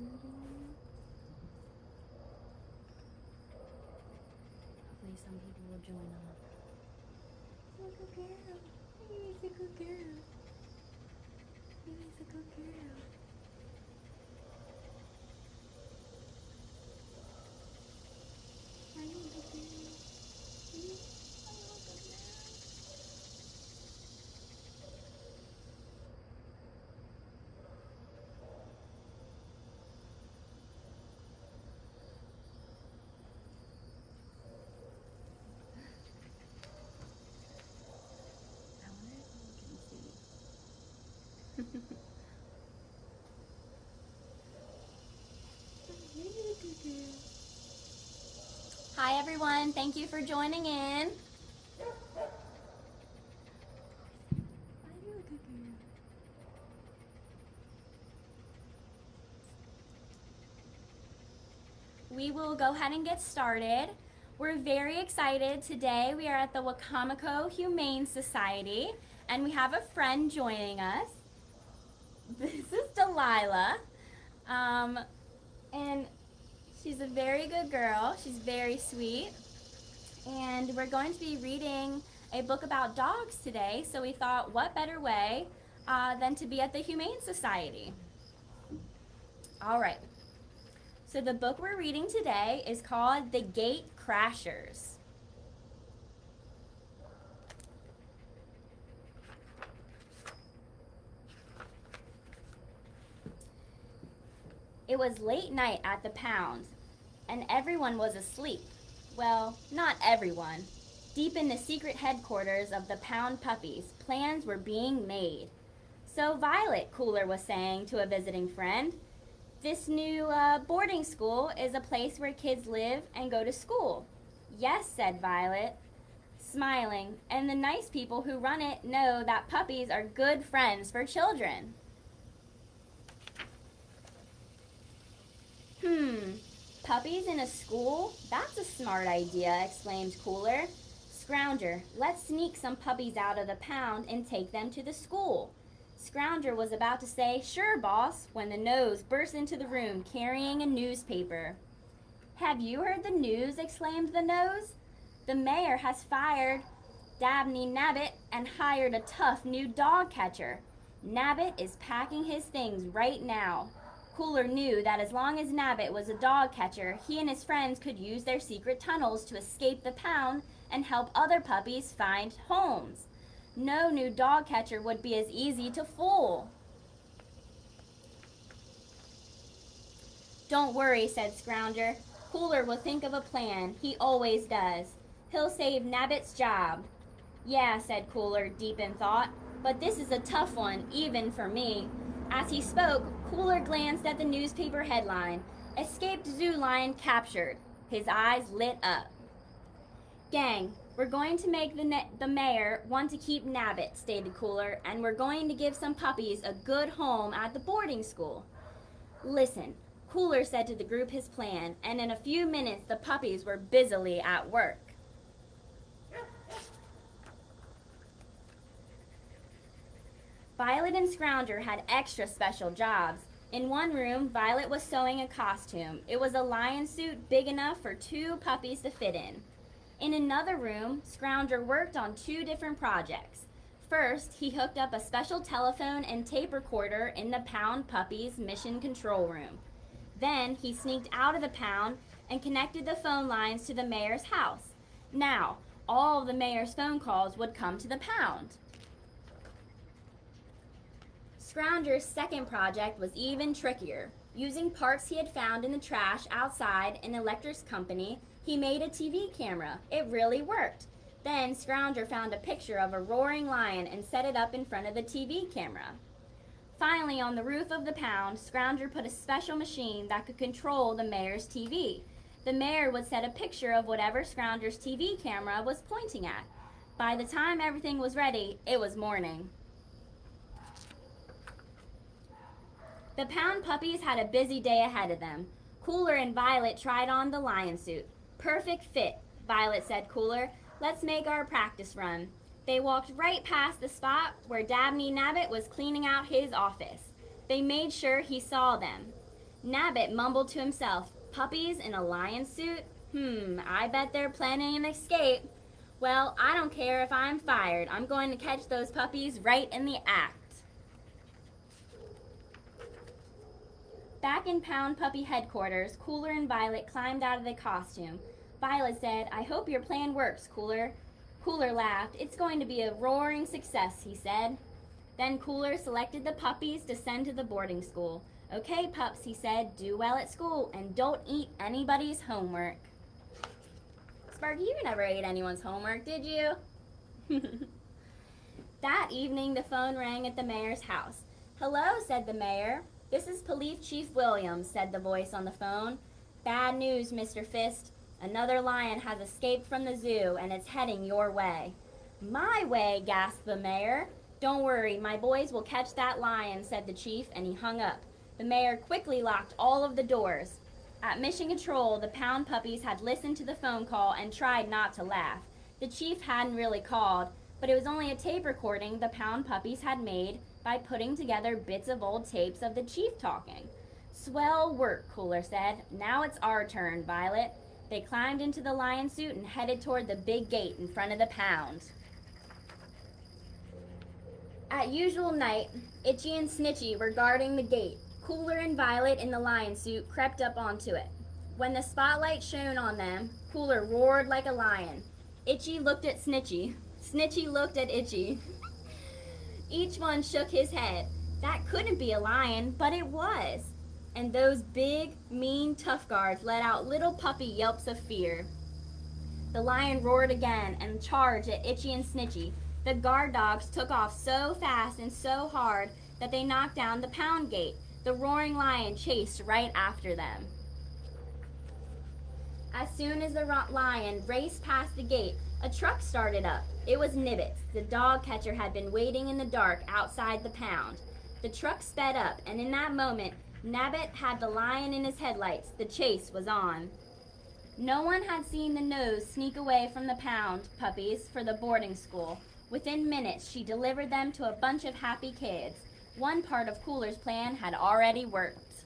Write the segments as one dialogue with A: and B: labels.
A: Hopefully some people will join us. He's a good girl. He's a good girl. He's a good girl. Are you a good girl? Are you a good girl? I wonder if people can see. You're a good girl. Hi everyone, thank you for joining in. Are you a good girl? We will go ahead and get started. We're very excited today. We are at the Wacomico Humane Society and we have a friend joining us. This is Delilah. And she's a very good girl. She's very sweet. And we're going to be reading a book about dogs today. So we thought, what better way than to be at the Humane Society? All right. So the book we're reading today is called The Gate Crashers. It was late night at the pound, and everyone was asleep. Well, not everyone. Deep in the secret headquarters of the Pound Puppies, plans were being made. So Violet, Cooler was saying to a visiting friend, this new boarding school is a place where kids live and go to school. Yes, said Violet, smiling, and the nice people who run it know that puppies are good friends for children. Puppies in a school? That's a smart idea, exclaimed Cooler. Scrounger, let's sneak some puppies out of the pound and take them to the school. Scrounger was about to say, sure, boss, when the nose burst into the room carrying a newspaper. Have you heard the news? Exclaimed the nose. The mayor has fired Dabney Nabbit and hired a tough new dog catcher. Nabbit is packing his things right now. Cooler knew that as long as Nabbit was a dog catcher, he and his friends could use their secret tunnels to escape the pound and help other puppies find homes. No new dog catcher would be as easy to fool. Don't worry, said Scrounger. Cooler will think of a plan. He always does. He'll save Nabbit's job. Yeah, said Cooler, deep in thought, but this is a tough one, even for me. As he spoke, Cooler glanced at the newspaper headline, Escaped Zoo Lion Captured. His eyes lit up. Gang, we're going to make the mayor want to keep Nabbit, stated Cooler, and we're going to give some puppies a good home at the boarding school. Listen, Cooler said to the group his plan, and in a few minutes the puppies were busily at work. Violet and Scrounger had extra special jobs. In one room, Violet was sewing a costume. It was a lion suit big enough for 2 puppies to fit in. In another room, Scrounger worked on 2 different projects. First, he hooked up a special telephone and tape recorder in the Pound Puppies mission control room. Then, he sneaked out of the pound and connected the phone lines to the mayor's house. Now, all of the mayor's phone calls would come to the pound. Scrounger's second project was even trickier. Using parts he had found in the trash outside an electrics company, he made a TV camera. It really worked. Then Scrounger found a picture of a roaring lion and set it up in front of the TV camera. Finally, on the roof of the pound, Scrounger put a special machine that could control the mayor's TV. The mayor would set a picture of whatever Scrounger's TV camera was pointing at. By the time everything was ready, it was morning. The Pound Puppies had a busy day ahead of them. Cooler and Violet tried on the lion suit. Perfect fit, Violet said. Cooler, let's make our practice run. They walked right past the spot where Dabney Nabbit was cleaning out his office. They made sure he saw them. Nabbit mumbled to himself, "Puppies in a lion suit? I bet they're planning an escape. Well, I don't care if I'm fired. I'm going to catch those puppies right in the act." Back in Pound Puppy headquarters, Cooler and Violet climbed out of the costume. Violet said, "I hope your plan works, Cooler." Cooler laughed. "It's going to be a roaring success," he said. Then Cooler selected the puppies to send to the boarding school. "Okay, pups," he said, "do well at school and don't eat anybody's homework." Sparky, you never ate anyone's homework, did you? That evening, the phone rang at the mayor's house. "Hello," said the mayor. "This is Police Chief Williams," said the voice on the phone. "Bad news, Mr. Fist. Another lion has escaped from the zoo and it's heading your way." "My way?" gasped the mayor. "Don't worry, my boys will catch that lion," said the chief, and he hung up. The mayor quickly locked all of the doors. At Mission Control, the Pound Puppies had listened to the phone call and tried not to laugh. The chief hadn't really called, but it was only a tape recording the Pound Puppies had made by putting together bits of old tapes of the chief talking. "Swell work," Cooler said. "Now it's our turn, Violet." They climbed into the lion suit and headed toward the big gate in front of the Pound. At usual night, Itchy and Snitchy were guarding the gate. Cooler and Violet in the lion suit crept up onto it. When the spotlight shone on them, Cooler roared like a lion. Itchy looked at Snitchy. Snitchy looked at Itchy. Each one shook his head. That couldn't be a lion, but it was. And those big, mean, tough guards let out little puppy yelps of fear. The lion roared again and charged at Itchy and Snitchy. The guard dogs took off so fast and so hard that they knocked down the Pound gate. The roaring lion chased right after them. As soon as the lion raced past the gate, a truck started up. It was Nibbits. The dog catcher had been waiting in the dark outside the Pound. The truck sped up, and in that moment, Nabbit had the lion in his headlights. The chase was on. No one had seen the nose sneak away from the Pound puppies for the boarding school. Within minutes, she delivered them to a bunch of happy kids. One part of Cooler's plan had already worked.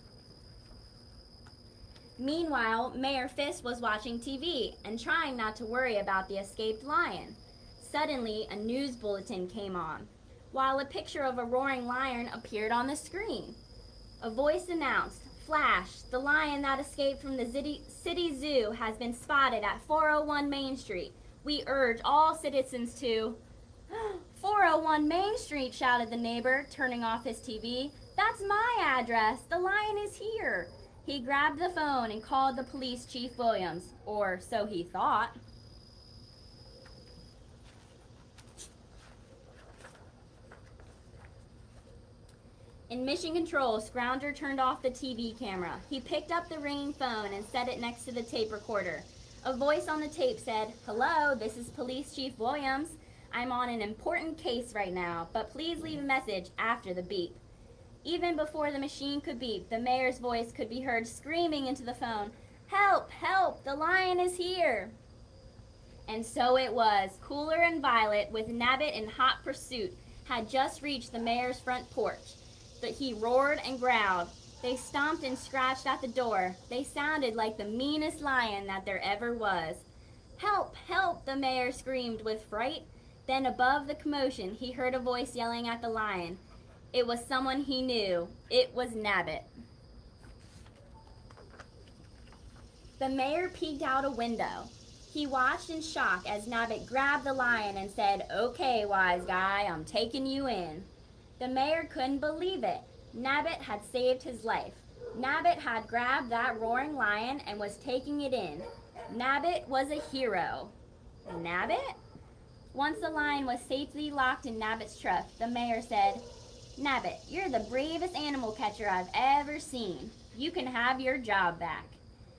A: Meanwhile, Mayor Fist was watching TV and trying not to worry about the escaped lion. Suddenly, a news bulletin came on, while a picture of a roaring lion appeared on the screen. A voice announced, "Flash, the lion that escaped from the city zoo has been spotted at 401 Main Street. We urge all citizens to..." 401 Main Street, shouted the neighbor, turning off his TV. "That's my address. The lion is here." He grabbed the phone and called the police chief Williams, or so he thought. In Mission Control, Scrounger turned off the TV camera. He picked up the ringing phone and set it next to the tape recorder. A voice on the tape said, "Hello, this is Police Chief Williams. I'm on an important case right now, but please leave a message after the beep." Even before the machine could beep, the mayor's voice could be heard screaming into the phone, "Help, help, the lion is here." And so it was. Cooler and Violet, with Nabbit in hot pursuit, had just reached the mayor's front porch. But he roared and growled. They stomped and scratched at the door. They sounded like the meanest lion that there ever was. "Help, help," the mayor screamed with fright. Then above the commotion, he heard a voice yelling at the lion. It was someone he knew. It was Nabbit. The mayor peeked out a window. He watched in shock as Nabbit grabbed the lion and said, "Okay, wise guy, I'm taking you in." The mayor couldn't believe it. Nabbit had saved his life. Nabbit had grabbed that roaring lion and was taking it in. Nabbit was a hero. Nabbit? Once the lion was safely locked in Nabbit's truck, the mayor said, "Nabbit, you're the bravest animal catcher I've ever seen. You can have your job back."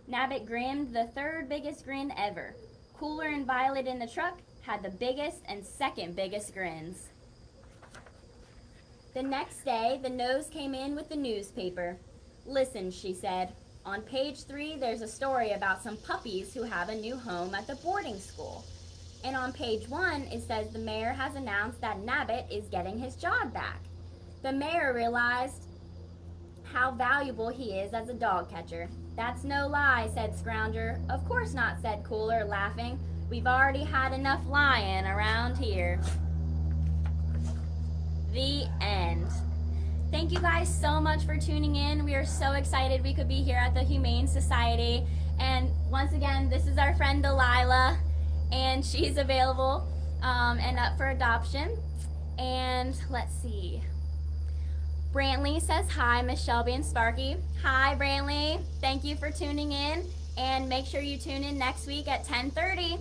A: Nabbit grinned the third biggest grin ever. Cooler and Violet in the truck had the biggest and second biggest grins. The next day, the nose came in with the newspaper. "Listen," she said. "On page 3, there's a story about some puppies who have a new home at the boarding school. And on page 1, it says the mayor has announced that Nabbit is getting his job back." The mayor realized how valuable he is as a dog catcher. That's no lie, said Scrounger. Of course not, said Cooler, laughing. We've already had enough lying around here. The end. Thank you guys so much for tuning in. We are so excited we could be here at the Humane Society. And once again, this is our friend Delilah, and she's available and up for adoption. And let's see. Brantley says hi, Miss Shelby and Sparky. Hi, Brantley. Thank you for tuning in, and make sure you tune in next week at 10:30.